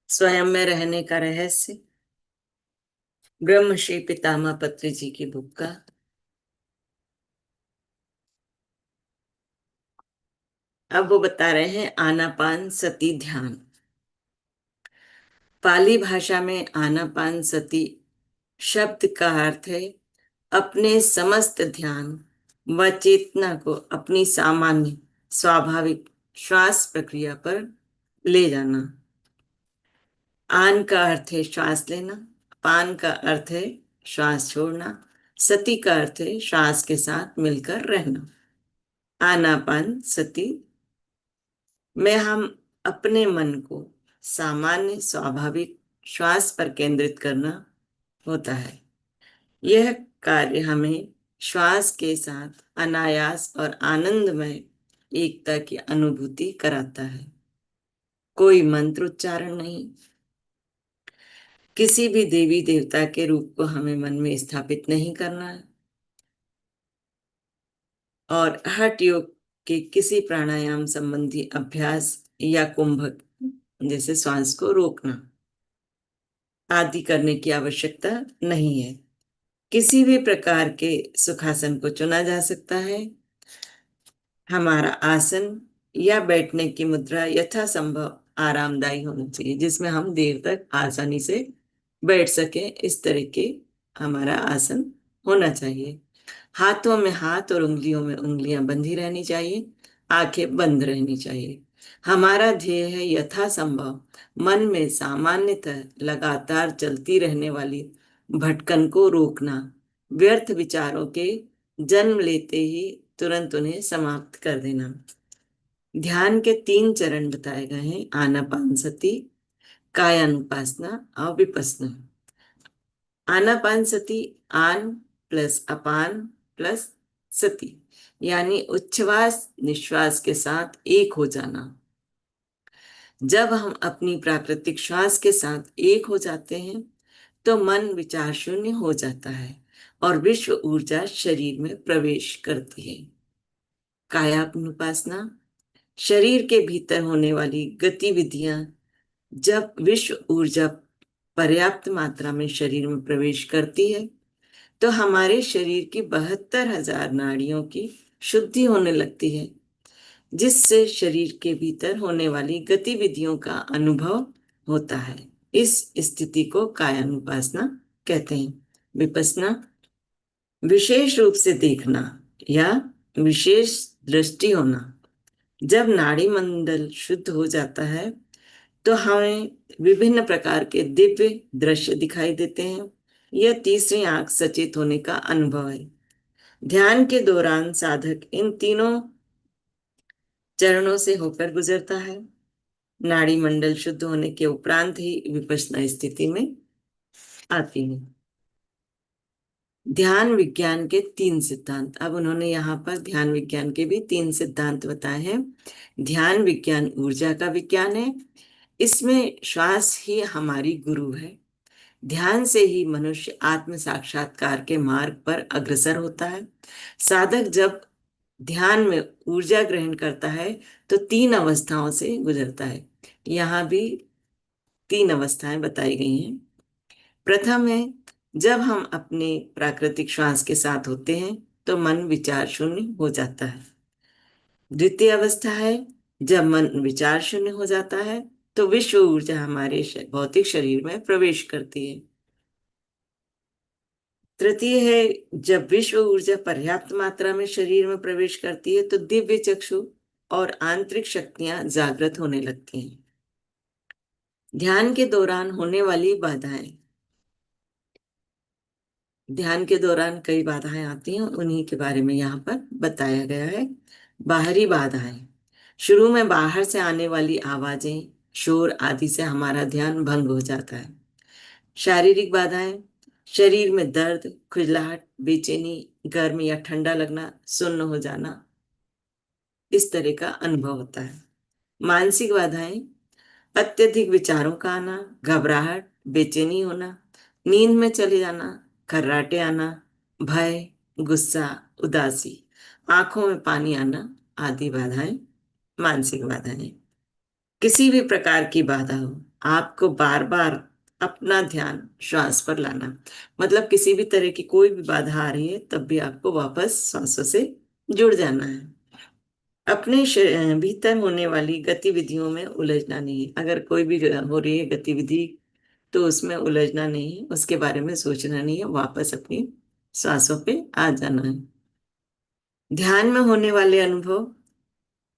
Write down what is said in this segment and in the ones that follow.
स्वयं में रहने का रहस्य, ब्रह्मश्री पितामह पत्री जी की बुक का। अब वो बता रहे हैं आनापान सती ध्यान। पाली भाषा में आनापान सती शब्द का अर्थ है अपने समस्त ध्यान व चेतना को अपनी सामान्य स्वाभाविक श्वास प्रक्रिया पर ले जाना। आन का अर्थ है श्वास लेना, पान का अर्थ है श्वास छोड़ना, सती का अर्थ है श्वास के साथ मिलकर रहना। आनापान सती में हम अपने मन को सामान्य स्वाभाविक श्वास पर केंद्रित करना होता है। यह कार्य हमें श्वास के साथ अनायास और आनंदमय एकता की अनुभूति कराता है। कोई मंत्र उच्चारण नहीं, किसी भी देवी देवता के रूप को हमें मन में स्थापित नहीं करना है और हठ योग के किसी प्राणायाम संबंधी अभ्यास या कुंभक जैसे श्वास को रोकना आदि करने की आवश्यकता नहीं है। किसी भी प्रकार के सुखासन को चुना जा सकता है। हमारा आसन या बैठने की मुद्रा यथासंभव आरामदायी होनी चाहिए, जिसमें हम देर तक आसानी से बैठ सके। इस तरह के हमारा आसन होना चाहिए। हाथों में हाथ और उंगलियों में उंगलियां बंधी रहनी चाहिए, आंखें बंद रहनी चाहिए। हमारा ध्येय है यथासंभव मन में सामान्यतः लगातार चलती रहने वाली भटकन को रोकना, व्यर्थ विचारों के जन्म लेते ही तुरंत उन्हें समाप्त कर देना। ध्यान के 3 चरण बताए गए हैं: आनापान सती, कायानुपासना और विपස්සना। आनापान सती आन प्लस अपान प्लस सती, यानी उच्छ्वास निश्वास के साथ एक हो जाना। जब हम अपनी प्राकृतिक श्वास के साथ एक हो जाते हैं तो मन विचार शून्य हो जाता है और विश्व ऊर्जा शरीर में प्रवेश करती है। कायानुपासना शरीर के भीतर होने वाली गतिविधियां जब विश्व ऊर्जा पर्याप्त मात्रा में शरीर में प्रवेश करती है तो हमारे शरीर की 72,000 नाड़ियों की शुद्धि होने लगती है, जिससे शरीर के भीतर होने वाली गतिविधियों का अनुभव होता है। इस स्थिति को कायानुपासना कहते हैं। विपස්සना विशेष रूप से देखना या विशेष दृष्टि होना। जब नाड़ी मंडल शुद्ध हो जाता है तो हमें विभिन्न प्रकार के दिव्य दृश्य दिखाई देते हैं। यह तीसरी आंख सचेत होने का अनुभव है। ध्यान के दौरान साधक इन तीनों चरणों से होकर गुजरता है। नाड़ी मंडल शुद्ध होने के उपरांत ही विपश्यना स्थिति में आती है। ध्यान विज्ञान के 3 सिद्धांत। अब उन्होंने यहाँ पर ध्यान विज्ञान के भी 3 सिद्धांत बताए हैं। ध्यान विज्ञान ऊर्जा का विज्ञान है। इसमें श्वास ही हमारी गुरु है। ध्यान से ही मनुष्य आत्म साक्षात्कार के मार्ग पर अग्रसर होता है। साधक जब ध्यान में ऊर्जा ग्रहण करता है तो 3 अवस्थाओं से गुजरता है। यहाँ भी 3 अवस्थाएं बताई गई हैं। प्रथम है जब हम अपने प्राकृतिक श्वास के साथ होते हैं तो मन विचार शून्य हो जाता है। द्वितीय अवस्था है जब मन विचार शून्य हो जाता है तो विश्व ऊर्जा हमारे भौतिक शरीर में प्रवेश करती है। तृतीय है जब विश्व ऊर्जा पर्याप्त मात्रा में शरीर में प्रवेश करती है तो दिव्य चक्षु और आंतरिक शक्तियां जागृत होने लगती हैं। ध्यान के दौरान होने वाली बाधाएं। ध्यान के दौरान कई बाधाएं आती हैं, उन्हीं के बारे में यहाँ पर बताया गया है। बाहरी बाधाएं, शुरू में बाहर से आने वाली आवाजें, शोर आदि से हमारा ध्यान भंग हो जाता है। शारीरिक बाधाएं, शरीर में दर्द, खुजलाहट, बेचैनी, गर्म या ठंडा लगना, सुन्न हो जाना, इस तरह का अनुभव होता है। मानसिक बाधाएं, अत्यधिक विचारों का आना, घबराहट, बेचैनी होना, नींद में चले जाना, खर्राटे आना, भय, गुस्सा, उदासी, आंखों में पानी आना आदि बाधाएं मानसिक बाधाएं। किसी भी प्रकार की बाधा हो, आपको बार बार अपना ध्यान श्वास पर लाना, मतलब किसी भी तरह की कोई भी बाधा आ रही है तब भी आपको वापस श्वासों से जुड़ जाना है। अपने भीतर होने वाली गतिविधियों में उलझना नहीं। अगर कोई भी हो रही है गतिविधि तो उसमें उलझना नहीं है, उसके बारे में सोचना नहीं है, वापस अपनी सांसों पे आ जाना है। ध्यान में होने वाले अनुभव,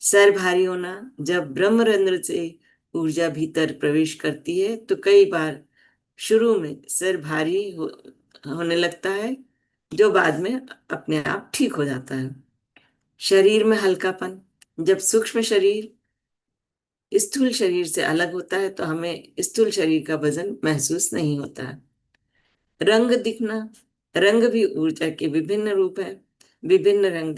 सर भारी होना। जब ब्रह्मरंध्र से ऊर्जा भीतर प्रवेश करती है तो कई बार शुरू में सर भारी होने लगता है, जो बाद में अपने आप ठीक हो जाता है। शरीर में हल्कापन, जब सूक्ष्म शरीर स्थूल शरीर से अलग होता है तो हमें स्थूल शरीर का वजन महसूस नहीं होता है। रंग दिखना, रंग भी ऊर्जा के विभिन्न रूप है। विभिन्न रंग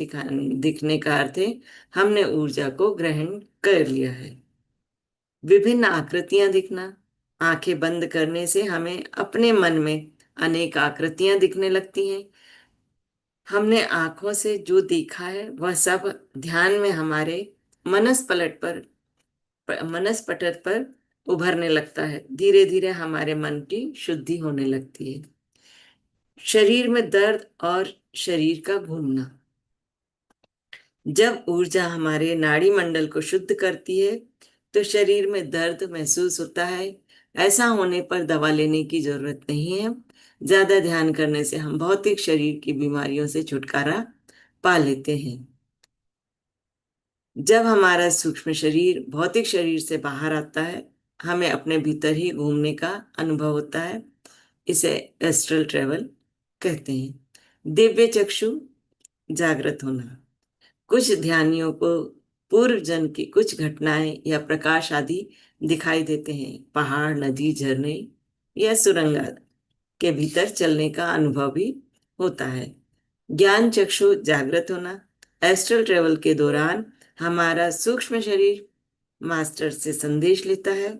दिखने का अर्थ है हमने ऊर्जा को ग्रहण कर लिया है। विभिन्न आकृतियां दिखना, आंखें बंद करने से हमें अपने मन में अनेक आकृतियां दिखने लगती हैं। हमने आंखों से जो देखा है वह सब ध्यान में हमारे मनस पटल पर उभरने लगता है। धीरे धीरे हमारे मन की शुद्धि होने लगती है। शरीर में दर्द और शरीर का घूमना, जब ऊर्जा हमारे नाड़ी मंडल को शुद्ध करती है तो शरीर में दर्द महसूस होता है। ऐसा होने पर दवा लेने की जरूरत नहीं है। ज्यादा ध्यान करने से हम भौतिक शरीर की बीमारियों से छुटकारा पा लेते हैं। जब हमारा सूक्ष्म शरीर भौतिक शरीर से बाहर आता है हमें अपने भीतर ही घूमने का अनुभव होता है। इसे एस्ट्रल ट्रेवल कहते हैं। दिव्य चक्षु, जागृत होना। कुछ ध्यानियों को पूर्व जन्म की कुछ घटनाएं या प्रकाश आदि दिखाई देते हैं। पहाड़, नदी, झरने या सुरंग के भीतर चलने का अनुभव भी होता है। ज्ञान चक्षु, जागृत होना। एस्ट्रल ट्रेवल के दौरान हमारा सूक्ष्म शरीर मास्टर से संदेश लेता है।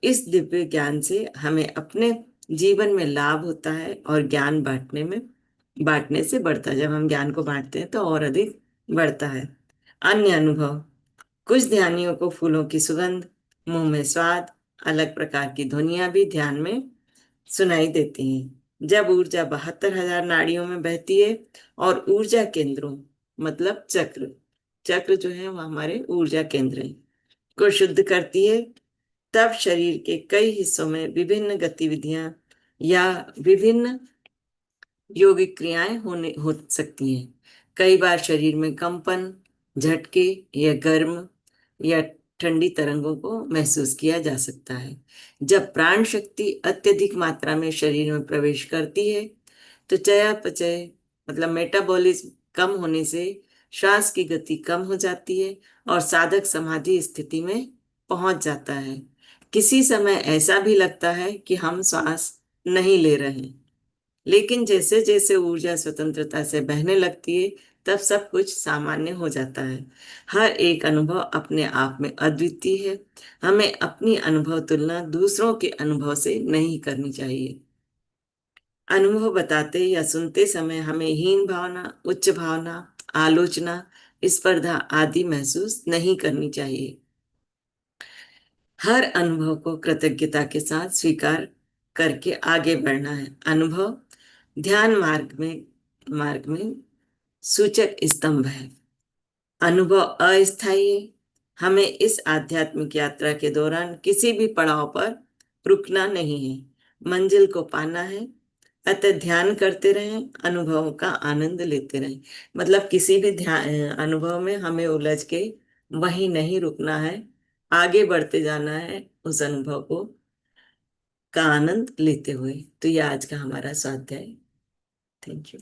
इस दिव्य ज्ञान से हमें अपने जीवन में लाभ होता है और ज्ञान बांटने से बढ़ता है। जब हम ज्ञान को बांटते हैं तो और अधिक बढ़ता है। अन्य अनुभव, कुछ ध्यानियों को फूलों की सुगंध, मुंह में स्वाद, अलग प्रकार की ध्वनियां भी ध्यान में सुनाई देती हैं। जब ऊर्जा 72,000 नाड़ियों में बहती है और ऊर्जा केंद्रों, मतलब चक्र, चक्र जो है वो हमारे ऊर्जा केंद्र हैं, को शुद्ध करती है, तब शरीर के कई हिस्सों में विभिन्न गतिविधियां या विभिन्न योगिक क्रियाएं होने हो सकती हैं। कई बार शरीर में कंपन, झटके या गर्म या ठंडी तरंगों को महसूस किया जा सकता है। जब प्राण शक्ति अत्यधिक मात्रा में शरीर में प्रवेश करती है तो चयापचय, मतलब मेटाबॉलिज्म कम होने से श्वास की गति कम हो जाती है और साधक समाधि स्थिति में पहुंच जाता है। किसी समय ऐसा भी लगता है कि हम श्वास नहीं ले रहे हैं, लेकिन जैसे जैसे ऊर्जा स्वतंत्रता से बहने लगती है तब सब कुछ सामान्य हो जाता है। हर एक अनुभव अपने आप में अद्वितीय है। हमें अपनी अनुभव तुलना दूसरों के अनुभव से नहीं करनी चाहिए। अनुभव बताते या सुनते समय हमें हीन भावना, उच्च भावना, आलोचना, स्पर्धा आदि महसूस नहीं करनी चाहिए। हर अनुभव को कृतज्ञता के साथ स्वीकार करके आगे बढ़ना है। अनुभव ध्यान मार्ग में सूचक स्तंभ है। अनुभव अस्थायी है। हमें इस आध्यात्मिक यात्रा के दौरान किसी भी पड़ाव पर रुकना नहीं है, मंजिल को पाना है। अतः ध्यान करते रहें, अनुभवों का आनंद लेते रहें। मतलब किसी भी ध्यान अनुभव में हमें उलझ के वहीं नहीं रुकना है, आगे बढ़ते जाना है उस अनुभव को का आनंद लेते हुए। तो ये आज का हमारा स्वाध्याय। Thank you.